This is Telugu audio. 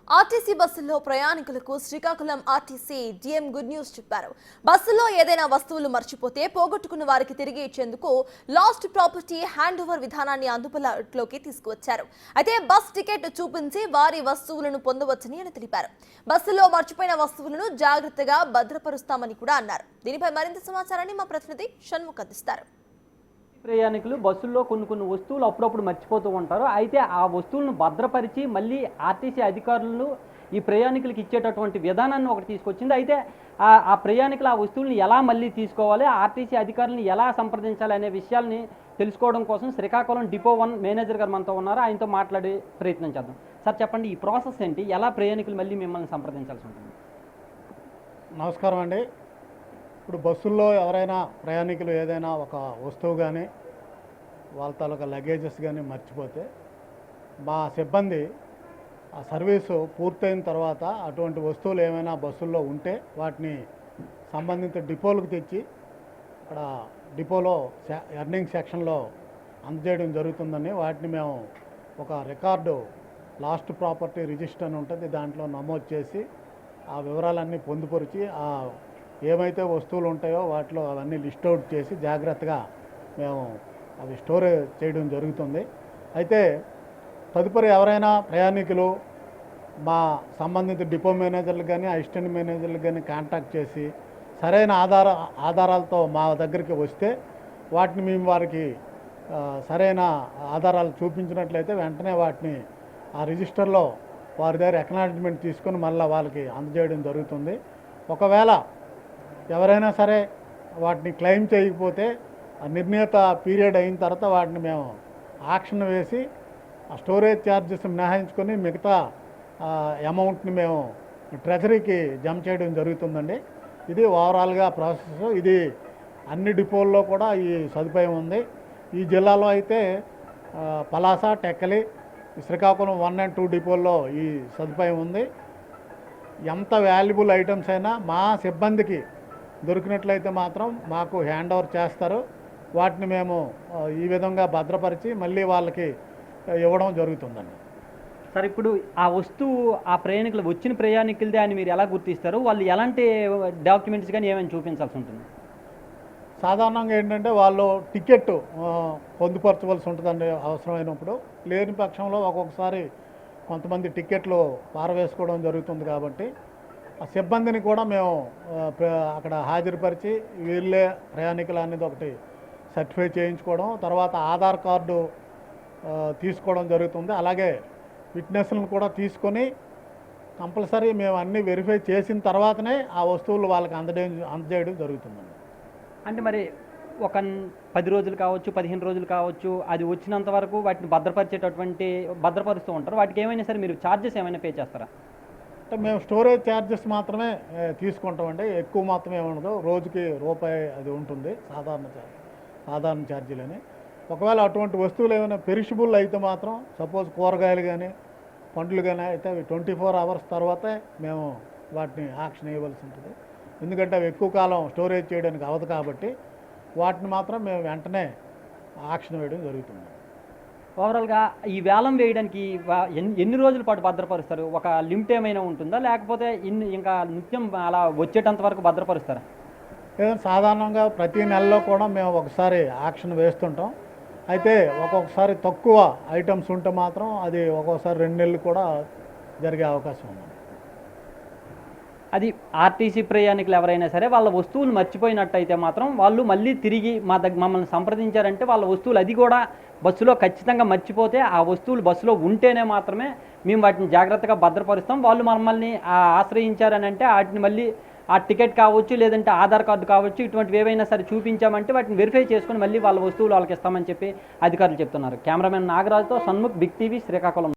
ఆర్టీసీ బస్సుల్లో ప్రయాణికులకు Srikakulam RTC DM good news చెప్పారు. బస్సులో ఏదైనా వస్తువులు మర్చిపోతే పోగొట్టుకున్న వారికి తిరిగి ఇచ్చేందుకు లాస్ట్ ప్రాపర్టీ హ్యాండ్ ఓవర్ విధానాన్ని అందుబాటులోకి తీసుకువచ్చారు. అయితే బస్ టికెట్ చూపించి వారి వస్తువులను పొందవచ్చని ఆయన తెలిపారు. బస్సులో మర్చిపోయిన వస్తువులను జాగ్రత్తగా భద్రపరుస్తామని కూడా అన్నారు. దీనిపై మరింత సమాచారాన్ని మా ప్రతినిధి షణ్ముఖ్ అందిస్తారు. ప్రయాణికులు బస్సుల్లో కొన్ని వస్తువులు అప్పుడప్పుడు మర్చిపోతూ ఉంటారు. అయితే ఆ వస్తువులను భద్రపరిచి మళ్ళీ ఆర్టీసీ అధికారులు ఈ ప్రయాణికులకు ఇచ్చేటటువంటి విధానాన్ని ఒకటి తీసుకొచ్చింది. అయితే ఆ ప్రయాణికులు ఆ వస్తువులను ఎలా మళ్ళీ తీసుకోవాలి, ఆర్టీసీ అధికారులను ఎలా సంప్రదించాలి అనే విషయాల్ని తెలుసుకోవడం కోసం శ్రీకాకుళం డిపో 1 మేనేజర్ గారు మనతో ఉన్నారు. ఆయనతో మాట్లాడే ప్రయత్నం చేద్దాం. సార్ చెప్పండి, ఈ ప్రాసెస్ ఏంటి, ఎలా ప్రయాణికులు మళ్ళీ మిమ్మల్ని సంప్రదించాల్సి ఉంటుంది? నమస్కారం అండి. ఇప్పుడు బస్సుల్లో ఎవరైనా ప్రయాణికులు ఏదైనా ఒక వస్తువు కానీ వాళ్ళ తాలూకా లగేజెస్ కానీ మర్చిపోతే మా సిబ్బంది ఆ సర్వీసు పూర్తయిన తర్వాత అటువంటి వస్తువులు ఏమైనా బస్సుల్లో ఉంటే వాటిని సంబంధిత డిపోలకు తెచ్చి అక్కడ డిపోలో ఎర్నింగ్ సెక్షన్లో అందజేయడం జరుగుతుందని వాటిని మేము ఒక రికార్డు లాస్ట్ ప్రాపర్టీ రిజిస్టర్ అని ఉంటుంది, దాంట్లో నమోదు చేసి ఆ వివరాలన్నీ పొందుపరిచి ఆ ఏమైతే వస్తువులు ఉంటాయో వాటిలో అవన్నీ లిస్ట్ అవుట్ చేసి జాగ్రత్తగా మేము అవి స్టోరేజ్ చేయడం జరుగుతుంది. అయితే తదుపరి ఎవరైనా ప్రయాణికులు మా సంబంధిత డిపో మేనేజర్లు కానీ అసిస్టెంట్ మేనేజర్లు కానీ కాంటాక్ట్ చేసి సరైన ఆధారాలతో మా దగ్గరికి వస్తే వాటిని మేము వారికి సరైన ఆధారాలు చూపించినట్లయితే వెంటనే వాటిని ఆ రిజిస్టర్లో వారి దగ్గర అక్నాలెడ్జ్మెంట్ తీసుకొని మళ్ళీ వాళ్ళకి అందజేయడం జరుగుతుంది. ఒకవేళ ఎవరైనా సరే వాటిని క్లెయిమ్ చేయకపోతే ఆ నిర్ణీత పీరియడ్ అయిన తర్వాత వాటిని మేము ఆక్షన్ వేసి ఆ స్టోరేజ్ ఛార్జెస్ మినహాయించుకొని మిగతా అమౌంట్ని మేము ట్రెజరీకి జమ చేయడం జరుగుతుందండి. ఇది ఓవరాల్గా ప్రాసెస్. ఇది అన్ని డిపోల్లో కూడా ఈ సదుపాయం ఉంది. ఈ జిల్లాలో అయితే పలాస, టెక్కలి, శ్రీకాకుళం 1 and 2 డిపోల్లో ఈ సదుపాయం ఉంది. ఎంత వాల్యుబుల్ ఐటమ్స్ అయినా మా సిబ్బందికి దొరికినట్లయితే మాత్రం మాకు హ్యాండ్ ఓవర్ చేస్తారు. వాటిని మేము ఈ విధంగా భద్రపరిచి మళ్ళీ వాళ్ళకి ఇవ్వడం జరుగుతుందండి. సార్, ఇప్పుడు ఆ వస్తువు ఆ ప్రయాణికులు వచ్చిన ప్రయాణికులదే అని మీరు ఎలా గుర్తిస్తారు? వాళ్ళు ఎలాంటి డాక్యుమెంట్స్ కానీ ఏమైనా చూపించాల్సి ఉంటుంది? సాధారణంగా ఏంటంటే వాళ్ళు టికెట్ పొందుపరచవలసి ఉంటుందండి అవసరమైనప్పుడు. లేని పక్షంలో ఒక్కొక్కసారి కొంతమంది టికెట్లు పారవేసుకోవడం జరుగుతుంది. కాబట్టి ఆ సిబ్బందిని కూడా మేము అక్కడ హాజరుపరిచి వీళ్ళే ప్రయాణికులు అనేది ఒకటి సర్టిఫై చేయించుకోవడం, తర్వాత ఆధార్ కార్డు తీసుకోవడం జరుగుతుంది. అలాగే విట్నెస్లను కూడా తీసుకొని కంపల్సరీ మేము అన్నీ వెరిఫై చేసిన తర్వాతనే ఆ వస్తువులు వాళ్ళకి అందజేయడం జరుగుతుందండి. అంటే మరి ఒక 10 రోజులు కావచ్చు, 15 రోజులు కావచ్చు, అది వచ్చినంత వరకు వాటిని భద్రపరుస్తూ ఉంటారు. వాటికి ఏమైనా సరే మీరు ఛార్జెస్ ఏమైనా పే చేస్తారా? అంటే మేము స్టోరేజ్ ఛార్జెస్ మాత్రమే తీసుకుంటామండి. ఎక్కువ మాత్రమే ఉండదు. రోజుకి రూపాయి అది ఉంటుంది సాధారణ ఛార్జీలని. ఒకవేళ అటువంటి వస్తువులు ఏమైనా పెరిషబుల్ అయితే మాత్రం, సపోజ్ కూరగాయలు కానీ పండ్లు కానీ అయితే అవి 24 hours తర్వాతే మేము వాటిని ఆక్షన్ వేయవలసి ఉంటుంది. ఎందుకంటే అవి ఎక్కువ కాలం స్టోరేజ్ చేయడానికి అవ్వదు. కాబట్టి వాటిని మాత్రం మేము వెంటనే ఆక్షన్ వేయడం జరుగుతుంది. ఓవరాల్గా ఈ వేలం వేయడానికి ఎన్ని రోజుల పాటు భద్రపరుస్తారు? ఒక లిమిట్ ఏమైనా ఉంటుందా, లేకపోతే ఇంకా నిత్యం అలా వచ్చేటంత వరకు భద్రపరుస్తారా? సాధారణంగా ప్రతి నెలలో కూడా మేము ఒకసారి ఆక్షన్ వేస్తుంటాం. అయితే ఒక్కొక్కసారి తక్కువ ఐటమ్స్ ఉంటే మాత్రం అది ఒక్కొక్కసారి 2 నెలలు కూడా జరిగే అవకాశం ఉంది. అది ఆర్టీసీ ప్రయాణికులు ఎవరైనా సరే వాళ్ళ వస్తువులు మర్చిపోయినట్టయితే మాత్రం వాళ్ళు మళ్ళీ తిరిగి మమ్మల్ని సంప్రదించారంటే వాళ్ళ వస్తువులు అది కూడా బస్సులో ఖచ్చితంగా మర్చిపోతే ఆ వస్తువులు బస్సులో ఉంటేనే మాత్రమే మేము వాటిని జాగ్రత్తగా భద్రపరుస్తాం. వాళ్ళు మమ్మల్ని ఆశ్రయించారని అంటే వాటిని మళ్ళీ ఆ టికెట్ కావచ్చు, లేదంటే ఆధార్ కార్డు కావచ్చు, ఇటువంటివి ఏవైనా సరే చూపించామంటే వాటిని వెరిఫై చేసుకొని మళ్ళీ వాళ్ళ వస్తువులు వాళ్ళకి ఇస్తామని చెప్పి అధికారులు చెప్తున్నారు. కెమెరామెన్ నాగరాజుతో షణ్ముఖ్, బిగ్ టీవీ, శ్రీకాకుళం.